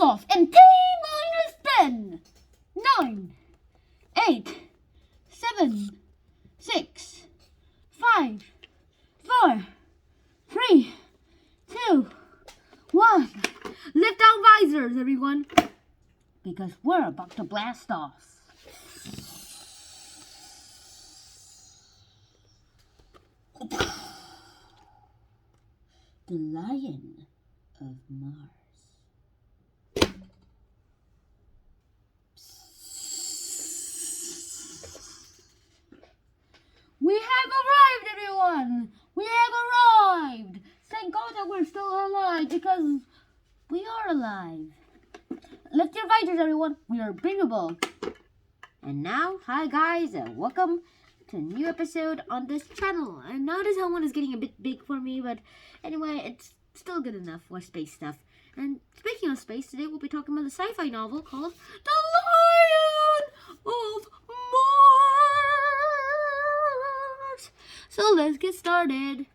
off in T minus 10, 9, 8, 7, 6, 5, 4, 3, 2, 1. Lift down visors, everyone, because we're about to blast off. The Lion of Mars. We have arrived, everyone! We have arrived! Thank God that we're still alive, because we are alive. Lift your visors, everyone. We are breathable. And now, hi guys, and welcome to a new episode on this channel. I know this helmet is getting a bit big for me, but anyway, it's still good enough for space stuff. And speaking of space, today we'll be talking about a sci-fi novel called The Lion of Mars. So let's get started.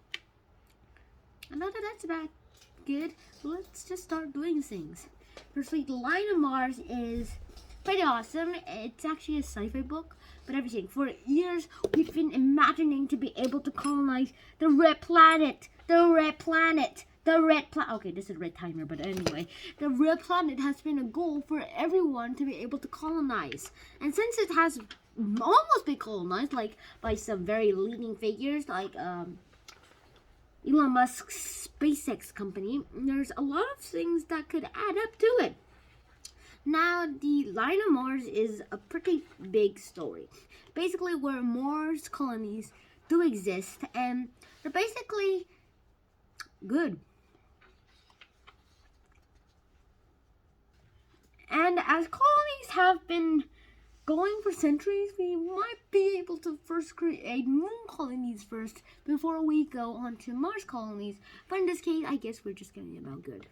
I know that that's about good, so let's just start doing things. Firstly, The Lion of Mars is pretty awesome. It's actually a sci-fi book, but everything. For years, we've been imagining to be able to colonize the red planet. Okay, this is a red timer, but anyway. The red planet has been a goal for everyone to be able to colonize. And since it has almost been colonized, like by some very leading figures, like Elon Musk's SpaceX company, there's a lot of things that could add up to it. Now, the Lion of Mars is a pretty big story. Basically, where Mars colonies do exist, and they're basically good. And as colonies have been going for centuries, we might be able to first create moon colonies first before we go on to Mars colonies. But in this case, I guess we're just getting about good.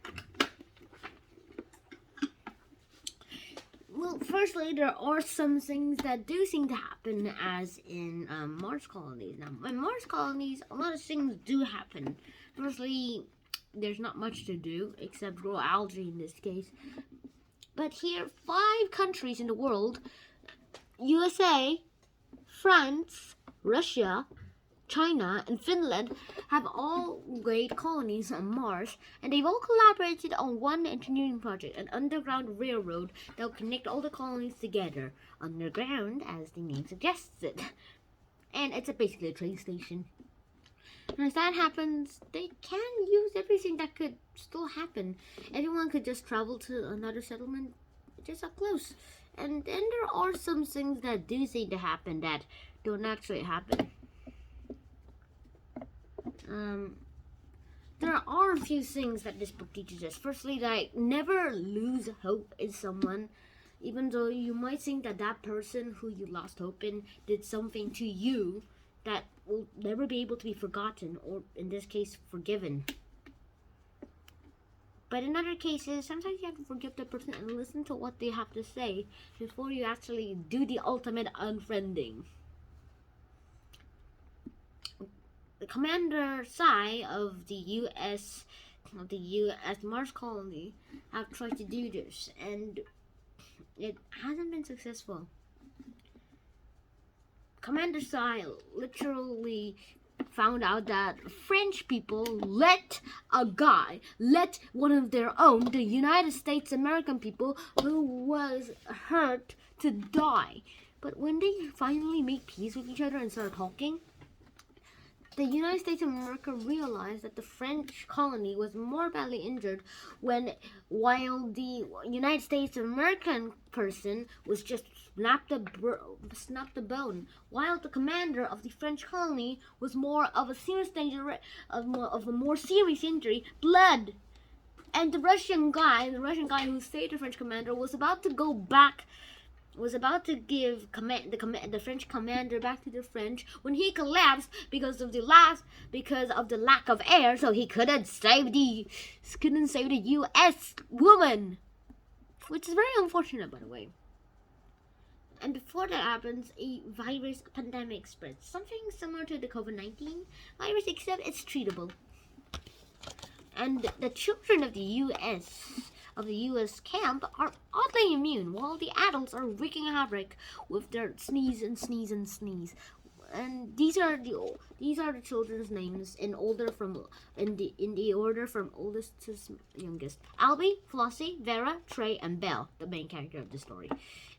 Well, firstly, there are some things that do seem to happen as in Mars colonies. Now, in Mars colonies, a lot of things do happen. Firstly, there's not much to do except grow algae in this case. But here, 5 countries in the world, USA, France, Russia, China, and Finland, have all great colonies on Mars, and they've all collaborated on one engineering project, an underground railroad that will connect all the colonies together, underground, as the name suggests it. And it's basically a train station. And as that happens, they can use everything that could still happen. Everyone could just travel to another settlement just up close. And then there are some things that do seem to happen that don't actually happen. There are a few things that this book teaches us. Firstly, like, never lose hope in someone. Even though you might think that that person who you lost hope in did something to you that will never be able to be forgotten, or in this case, forgiven. But in other cases, sometimes you have to forgive the person and listen to what they have to say before you actually do the ultimate unfriending. The Commander Psy of the U.S. Mars colony have tried to do this, and it hasn't been successful. Commander Psy literally found out that French people let one of their own, the United States American people, who was hurt, to die. But when they finally made peace with each other and started talking, the United States of America realized that the French colony was more badly injured while the United States of American person was just snapped a bone, while the commander of the French colony was more of a serious danger, of a more serious injury, blood. And the Russian guy who saved the French commander was about to go back. Was about to give the French commander back to the French when he collapsed because of the lack of air, so he couldn't save the U.S. woman, which is very unfortunate, by the way. And before that happens, a virus pandemic spreads, something similar to the COVID-19 virus, except it's treatable. And the children of the U.S. of the U.S. camp are oddly immune, while the adults are wreaking havoc with their sneeze and sneeze and sneeze. And these are the children's names in the order from oldest to youngest. Albie, Flossie, Vera, Trey, and Belle, the main character of the story.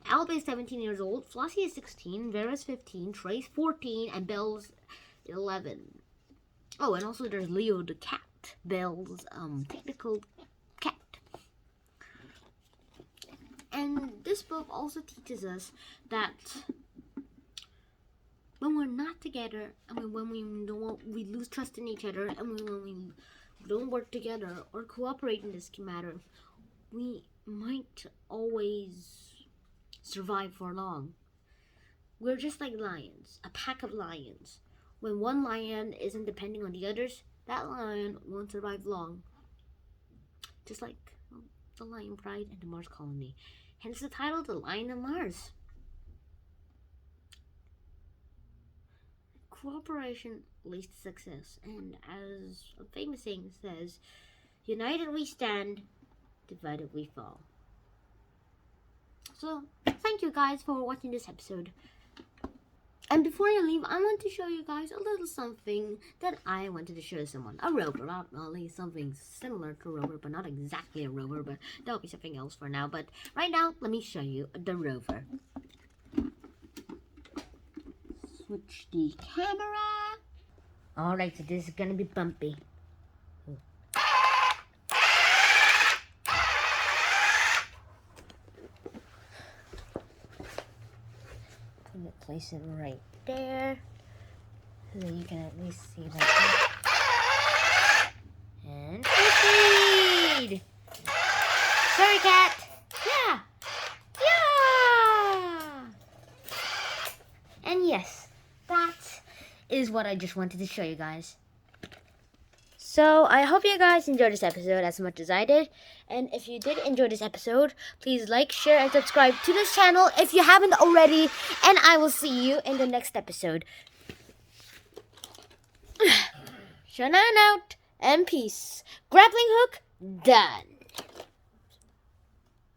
Albie is 17 years old, Flossie is 16, Vera's 15, Trey's 14, and Belle's 11. Oh, and also there's Leo the cat, Belle's technical cat. And this book also teaches us that when we're not together, when we lose trust in each other, and when we don't work together or cooperate in this matter, we might always survive for long. We're just like lions, a pack of lions. When one lion isn't depending on the others, that lion won't survive long. Just like the Lion Pride and the Mars Colony. Hence the title, The Lion of Mars. Cooperation leads to success, and as a famous saying says, united we stand, divided we fall. So, thank you guys for watching this episode. And before I leave, I want to show you guys a little something that I wanted to show someone. A rover, not only something similar to a rover, but not exactly a rover, but that'll be something else for now. But right now, let me show you the rover. Switch the camera. Alright, so this is gonna be bumpy. I'm gonna place it right there so that you can at least see that. And proceed! Sorry, cat! Yeah! Yeah! And yes, that is what I just wanted to show you guys. So I hope you guys enjoyed this episode as much as I did. And if you did enjoy this episode, please like, share, and subscribe to this channel if you haven't already. And I will see you in the next episode. Shannon out and peace. Grappling hook done.